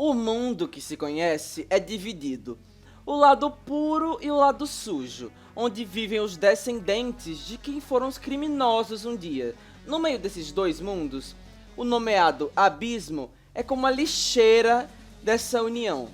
O mundo que se conhece é dividido. O lado puro e o lado sujo, onde vivem os descendentes de quem foram os criminosos um dia. No meio desses dois mundos, o nomeado abismo é como a lixeira dessa união.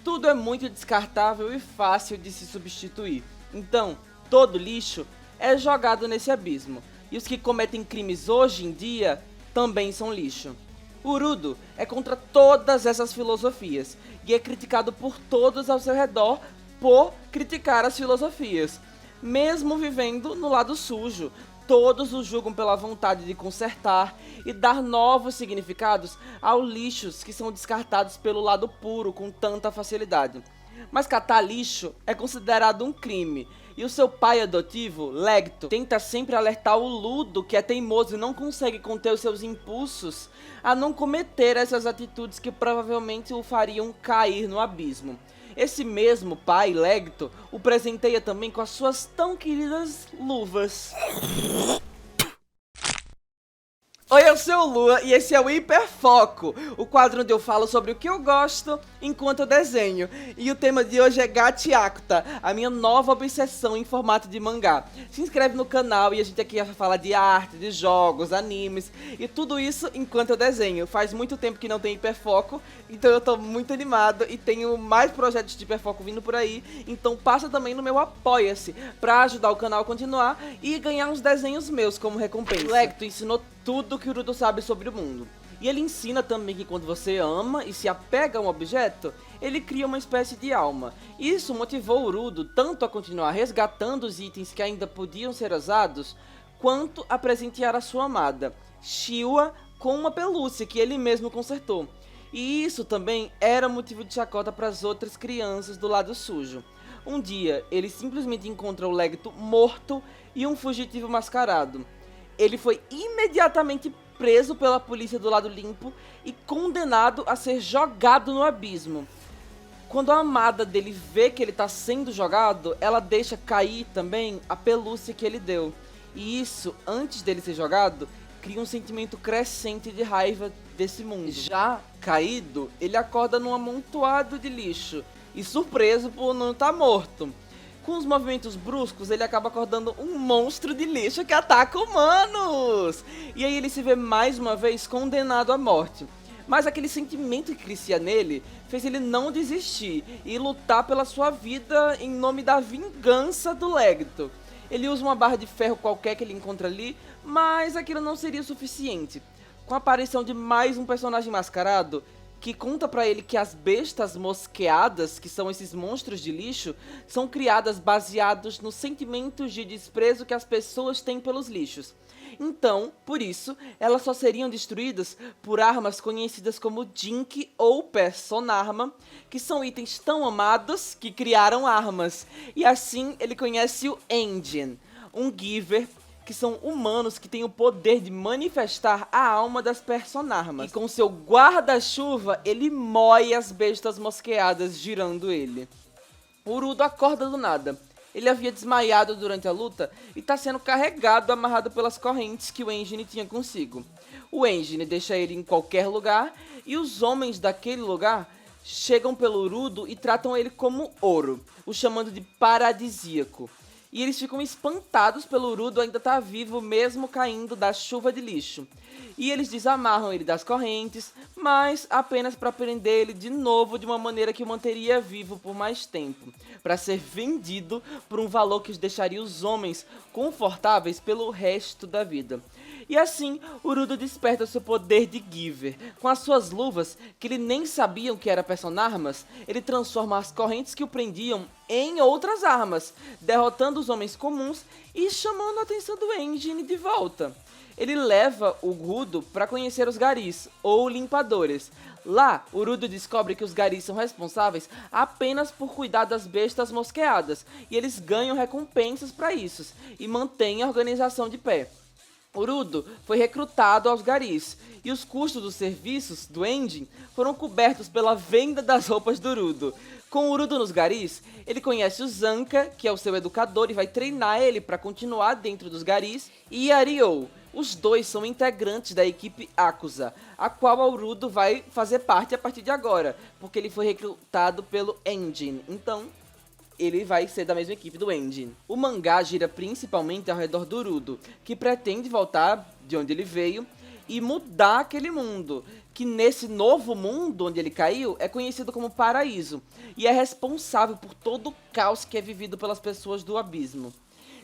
Tudo é muito descartável e fácil de se substituir. Então, todo lixo é jogado nesse abismo. E os que cometem crimes hoje em dia também são lixo. Urudo é contra todas essas filosofias e é criticado por todos ao seu redor por criticar as filosofias. Mesmo vivendo no lado sujo, todos o julgam pela vontade de consertar e dar novos significados aos lixos que são descartados pelo lado puro com tanta facilidade. Mas catar lixo é considerado um crime, e o seu pai adotivo, Lecto, tenta sempre alertar o Ludo, que é teimoso e não consegue conter os seus impulsos, a não cometer essas atitudes que provavelmente o fariam cair no abismo. Esse mesmo pai, Lecto, o presenteia também com as suas tão queridas luvas. Oi, eu sou o Lua e esse é o Hiperfoco, o quadro onde eu falo sobre o que eu gosto enquanto eu desenho. E o tema de hoje é Gachiakuta, a minha nova obsessão em formato de mangá. Se inscreve no canal e a gente aqui vai falar de arte, de jogos, animes e tudo isso enquanto eu desenho. Faz muito tempo que não tem Hiperfoco, então eu tô muito animado e tenho mais projetos de Hiperfoco vindo por aí. Então passa também no meu Apoia-se pra ajudar o canal a continuar e ganhar uns desenhos meus como recompensa. Lecto ensinou tudo que o Urudo sabe sobre o mundo. E ele ensina também que quando você ama e se apega a um objeto, ele cria uma espécie de alma. Isso motivou o Urudo tanto a continuar resgatando os itens que ainda podiam ser usados, quanto a presentear a sua amada, Shiwa, com uma pelúcia que ele mesmo consertou. E isso também era motivo de chacota para as outras crianças do lado sujo. Um dia, ele simplesmente encontra o Lecto morto e um fugitivo mascarado. Ele foi imediatamente preso pela polícia do lado limpo e condenado a ser jogado no abismo. Quando a amada dele vê que ele está sendo jogado, ela deixa cair também a pelúcia que ele deu. E isso, antes dele ser jogado, cria um sentimento crescente de raiva desse mundo. Já caído, ele acorda num amontoado de lixo e surpreso por não estar morto. Com os movimentos bruscos, ele acaba acordando um monstro de lixo que ataca humanos! E aí ele se vê mais uma vez condenado à morte. Mas aquele sentimento que crescia nele fez ele não desistir e lutar pela sua vida em nome da vingança do Lecto. Ele usa uma barra de ferro qualquer que ele encontra ali, mas aquilo não seria o suficiente. Com a aparição de mais um personagem mascarado, que conta pra ele que as bestas mosqueadas, que são esses monstros de lixo, são criadas baseados nos sentimentos de desprezo que as pessoas têm pelos lixos. Então, por isso, elas só seriam destruídas por armas conhecidas como Jink ou Personarma, que são itens tão amados que criaram armas. E assim ele conhece o Engine, um Giver, que são humanos que têm o poder de manifestar a alma das Personarmas. E com seu guarda-chuva, ele mói as bestas mosqueadas girando ele. O Urudo acorda do nada. Ele havia desmaiado durante a luta e está sendo carregado, amarrado pelas correntes que o Engine tinha consigo. O Engine deixa ele em qualquer lugar e os homens daquele lugar chegam pelo Urudo e tratam ele como ouro, o chamando de paradisíaco. E eles ficam espantados pelo Urudo ainda estar vivo mesmo caindo da chuva de lixo. E eles desamarram ele das correntes, mas apenas para prender ele de novo de uma maneira que o manteria vivo por mais tempo, para ser vendido por um valor que os deixaria os homens confortáveis pelo resto da vida. E assim, Urudo desperta seu poder de Giver. Com as suas luvas, que ele nem sabiam que era Personarmas, ele transforma as correntes que o prendiam em outras armas, derrotando os homens comuns e chamando a atenção do Engine de volta. Ele leva o Urudo para conhecer os Garis, ou Limpadores. Lá, Urudo descobre que os Garis são responsáveis apenas por cuidar das bestas mosqueadas, e eles ganham recompensas para isso, e mantêm a organização de pé. Urudo foi recrutado aos Garis, e os custos dos serviços do Engine foram cobertos pela venda das roupas do Urudo. Com o Urudo nos Garis, ele conhece o Zanka, que é o seu educador e vai treinar ele para continuar dentro dos Garis, e Ariou, Os dois são integrantes da equipe Akusa, a qual Aorudo vai fazer parte a partir de agora, porque ele foi recrutado pelo Engine, então ele vai ser da mesma equipe do Engine. O mangá gira principalmente ao redor do Urudo, que pretende voltar de onde ele veio e mudar aquele mundo, que nesse novo mundo onde ele caiu é conhecido como Paraíso, e é responsável por todo o caos que é vivido pelas pessoas do abismo,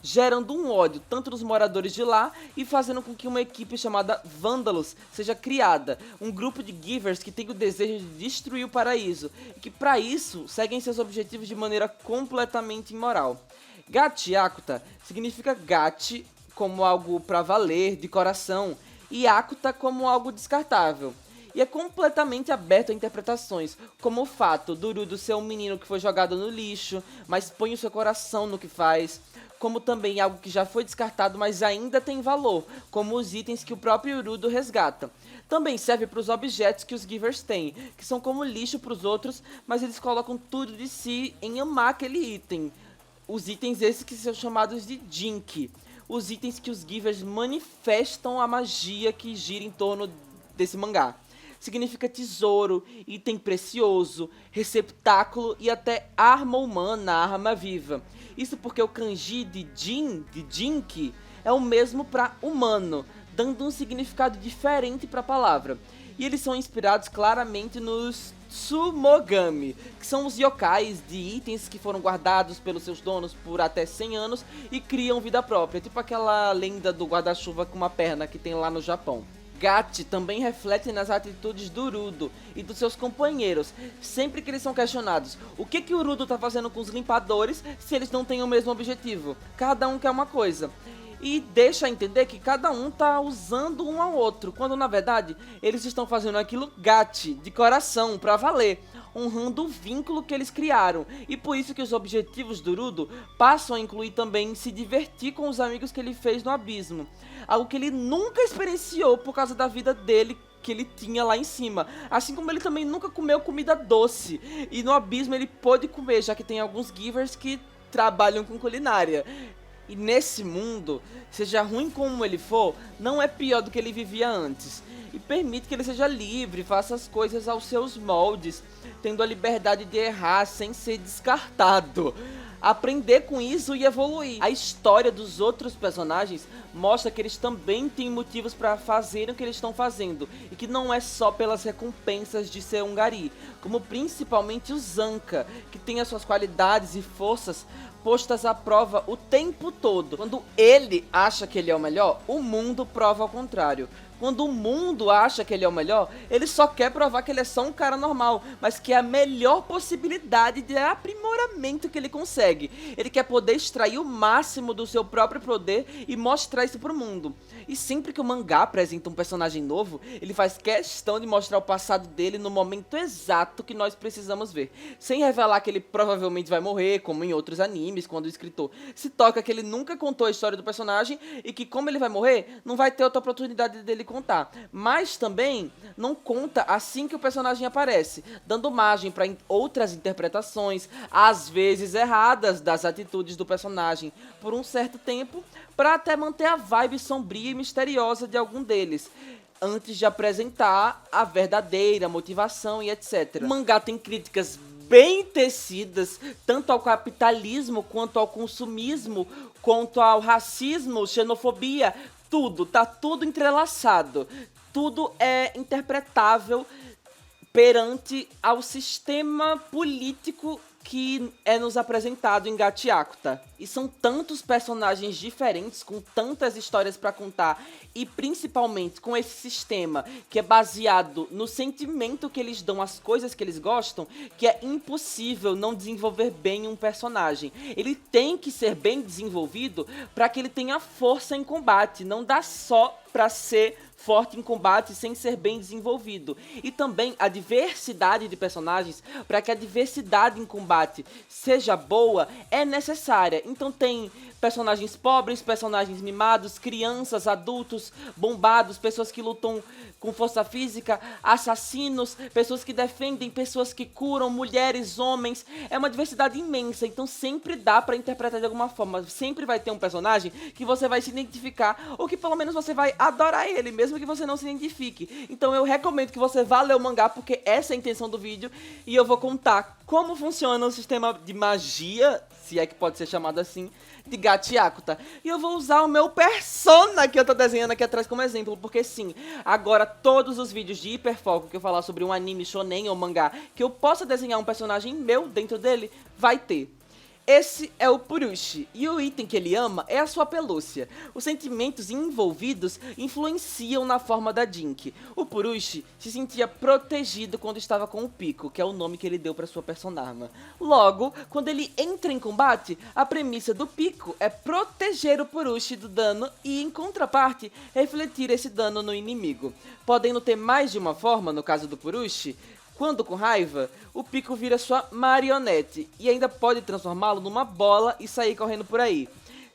gerando um ódio tanto dos moradores de lá e fazendo com que uma equipe chamada Vândalos seja criada, um grupo de Givers que tem o desejo de destruir o paraíso e que para isso seguem seus objetivos de maneira completamente imoral. Gachi-Akuta significa Gachi como algo pra valer, de coração, e Akuta como algo descartável. E é completamente aberto a interpretações, como o fato do Urudo ser um menino que foi jogado no lixo, mas põe o seu coração no que faz, como também algo que já foi descartado, mas ainda tem valor, como os itens que o próprio Urudo resgata. Também serve para os objetos que os Givers têm, que são como lixo para os outros, mas eles colocam tudo de si em amar aquele item. Os itens esses que são chamados de Jinki, os itens que os Givers manifestam a magia que gira em torno desse mangá. Significa tesouro, item precioso, receptáculo e até arma humana, arma viva. Isso porque o kanji de Jin, de Jinki, é o mesmo para humano, dando um significado diferente para a palavra. E eles são inspirados claramente nos Tsumogami, que são os yokais de itens que foram guardados pelos seus donos por até 100 anos e criam vida própria, tipo aquela lenda do guarda-chuva com uma perna que tem lá no Japão. Gachi também reflete nas atitudes do Urudo e dos seus companheiros, sempre que eles são questionados. O que o Urudo tá fazendo com os limpadores se eles não têm o mesmo objetivo? Cada um quer uma coisa. E deixa entender que cada um tá usando um ao outro, quando na verdade eles estão fazendo aquilo Gachi, de coração, pra valer, honrando o vínculo que eles criaram. E por isso que os objetivos do Urudo passam a incluir também se divertir com os amigos que ele fez no abismo, algo que ele nunca experienciou por causa da vida dele que ele tinha lá em cima, assim como ele também nunca comeu comida doce, e no abismo ele pôde comer, já que tem alguns Givers que trabalham com culinária. E nesse mundo, seja ruim como ele for, não é pior do que ele vivia antes. E permite que ele seja livre, faça as coisas aos seus moldes, tendo a liberdade de errar sem ser descartado. Aprender com isso e evoluir. A história dos outros personagens mostra que eles também têm motivos para fazerem o que eles estão fazendo, e que não é só pelas recompensas de ser um gari, como principalmente o Zanka, que tem as suas qualidades e forças postas à prova o tempo todo. Quando ele acha que ele é o melhor, o mundo prova ao contrário. Quando o mundo acha que ele é o melhor, ele só quer provar que ele é só um cara normal, mas que é a melhor possibilidade de aprimoramento que ele consegue. Ele quer poder extrair o máximo do seu próprio poder e mostrar isso pro mundo. E sempre que o mangá apresenta um personagem novo, ele faz questão de mostrar o passado dele no momento exato que nós precisamos ver, sem revelar que ele provavelmente vai morrer, como em outros animes, quando o escritor se toca que ele nunca contou a história do personagem e que, como ele vai morrer, não vai ter outra oportunidade dele contar. Mas também não conta assim que o personagem aparece, dando margem para outras interpretações, às vezes erradas, das atitudes do personagem por um certo tempo, para até manter a vibe sombria e misteriosa de algum deles, antes de apresentar a verdadeira motivação e etc. O mangá tem críticas bem tecidas, tanto ao capitalismo, quanto ao consumismo, quanto ao racismo, xenofobia, tudo, tá tudo entrelaçado, tudo é interpretável perante ao sistema político que é nos apresentado em Gachi-Akuta. E são tantos personagens diferentes, com tantas histórias pra contar, e principalmente com esse sistema que é baseado no sentimento que eles dão às coisas que eles gostam, que é impossível não desenvolver bem um personagem. Ele tem que ser bem desenvolvido para que ele tenha força em combate, não dá só pra ser forte em combate sem ser bem desenvolvido. E também a diversidade de personagens, para que a diversidade em combate combate seja boa, é necessária. Então tem personagens pobres, personagens mimados, crianças, adultos, bombados, pessoas que lutam com força física, assassinos, pessoas que defendem, pessoas que curam, mulheres, homens. É uma diversidade imensa, então sempre dá pra interpretar de alguma forma. Sempre vai ter um personagem que você vai se identificar, ou que pelo menos você vai adorar ele, mesmo que você não se identifique. Então eu recomendo que você vá ler o mangá, porque essa é a intenção do vídeo, e eu vou contar como funciona o sistema de magia, se é que pode ser chamado assim, de Gato e Akuta. E eu vou usar o meu persona que eu tô desenhando aqui atrás como exemplo, porque sim, agora todos os vídeos de hiperfoco que eu falar sobre um anime, shonen ou mangá, que eu possa desenhar um personagem meu dentro dele, vai ter. Esse é o Purushi, e o item que ele ama é a sua pelúcia. Os sentimentos envolvidos influenciam na forma da Jink. O Purushi se sentia protegido quando estava com o Pico, que é o nome que ele deu para sua personagem. Logo, quando ele entra em combate, a premissa do Pico é proteger o Purushi do dano e, em contraparte, refletir esse dano no inimigo. Podendo ter mais de uma forma, no caso do Purushi. Quando com raiva, o Pico vira sua marionete e ainda pode transformá-lo numa bola e sair correndo por aí.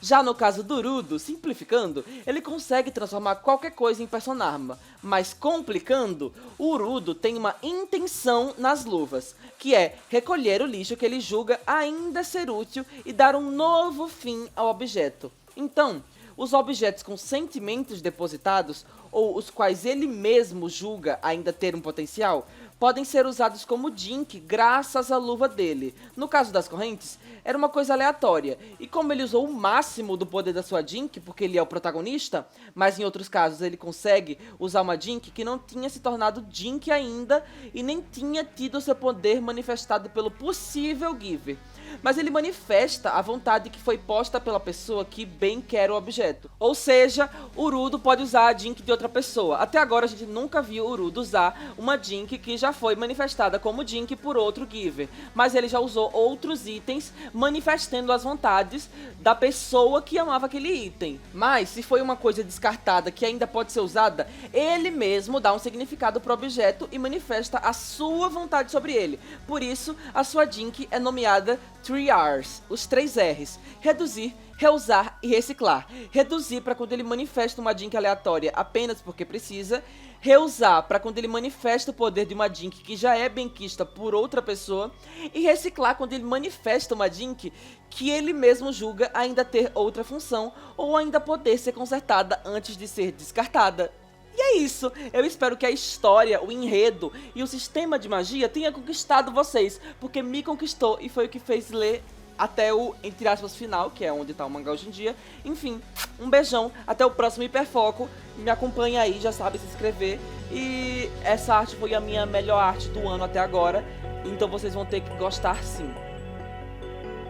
Já no caso do Urudo, simplificando, ele consegue transformar qualquer coisa em personagem, mas complicando, o Urudo tem uma intenção nas luvas, que é recolher o lixo que ele julga ainda ser útil e dar um novo fim ao objeto. Então, os objetos com sentimentos depositados, ou os quais ele mesmo julga ainda ter um potencial, podem ser usados como Jink graças à luva dele. No caso das correntes, era uma coisa aleatória, e como ele usou o máximo do poder da sua Jink, porque ele é o protagonista, mas em outros casos ele consegue usar uma Jink que não tinha se tornado Jink ainda, e nem tinha tido seu poder manifestado pelo possível Giver. Mas ele manifesta a vontade que foi posta pela pessoa que bem quer o objeto. Ou seja, o Urudo pode usar a Jink de outra pessoa. Até agora a gente nunca viu o Urudo usar uma Jink que já foi manifestada como Jink por outro Giver. Mas ele já usou outros itens manifestando as vontades da pessoa que amava aquele item. Mas se foi uma coisa descartada que ainda pode ser usada, ele mesmo dá um significado para o objeto e manifesta a sua vontade sobre ele. Por isso, a sua Jink é nomeada 3Rs, os 3 Rs, reduzir, reusar e reciclar. Reduzir para quando ele manifesta uma Jink aleatória apenas porque precisa, reusar para quando ele manifesta o poder de uma Jink que já é benquista por outra pessoa, e reciclar quando ele manifesta uma Jink que ele mesmo julga ainda ter outra função ou ainda poder ser consertada antes de ser descartada. E é isso, eu espero que a história, o enredo e o sistema de magia tenha conquistado vocês, porque me conquistou e foi o que fez ler até o, entre aspas, final, que é onde tá o mangá hoje em dia. Enfim, um beijão, até o próximo hiperfoco, me acompanha aí, já sabe se inscrever. E essa arte foi a minha melhor arte do ano até agora, então vocês vão ter que gostar sim.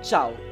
Tchau!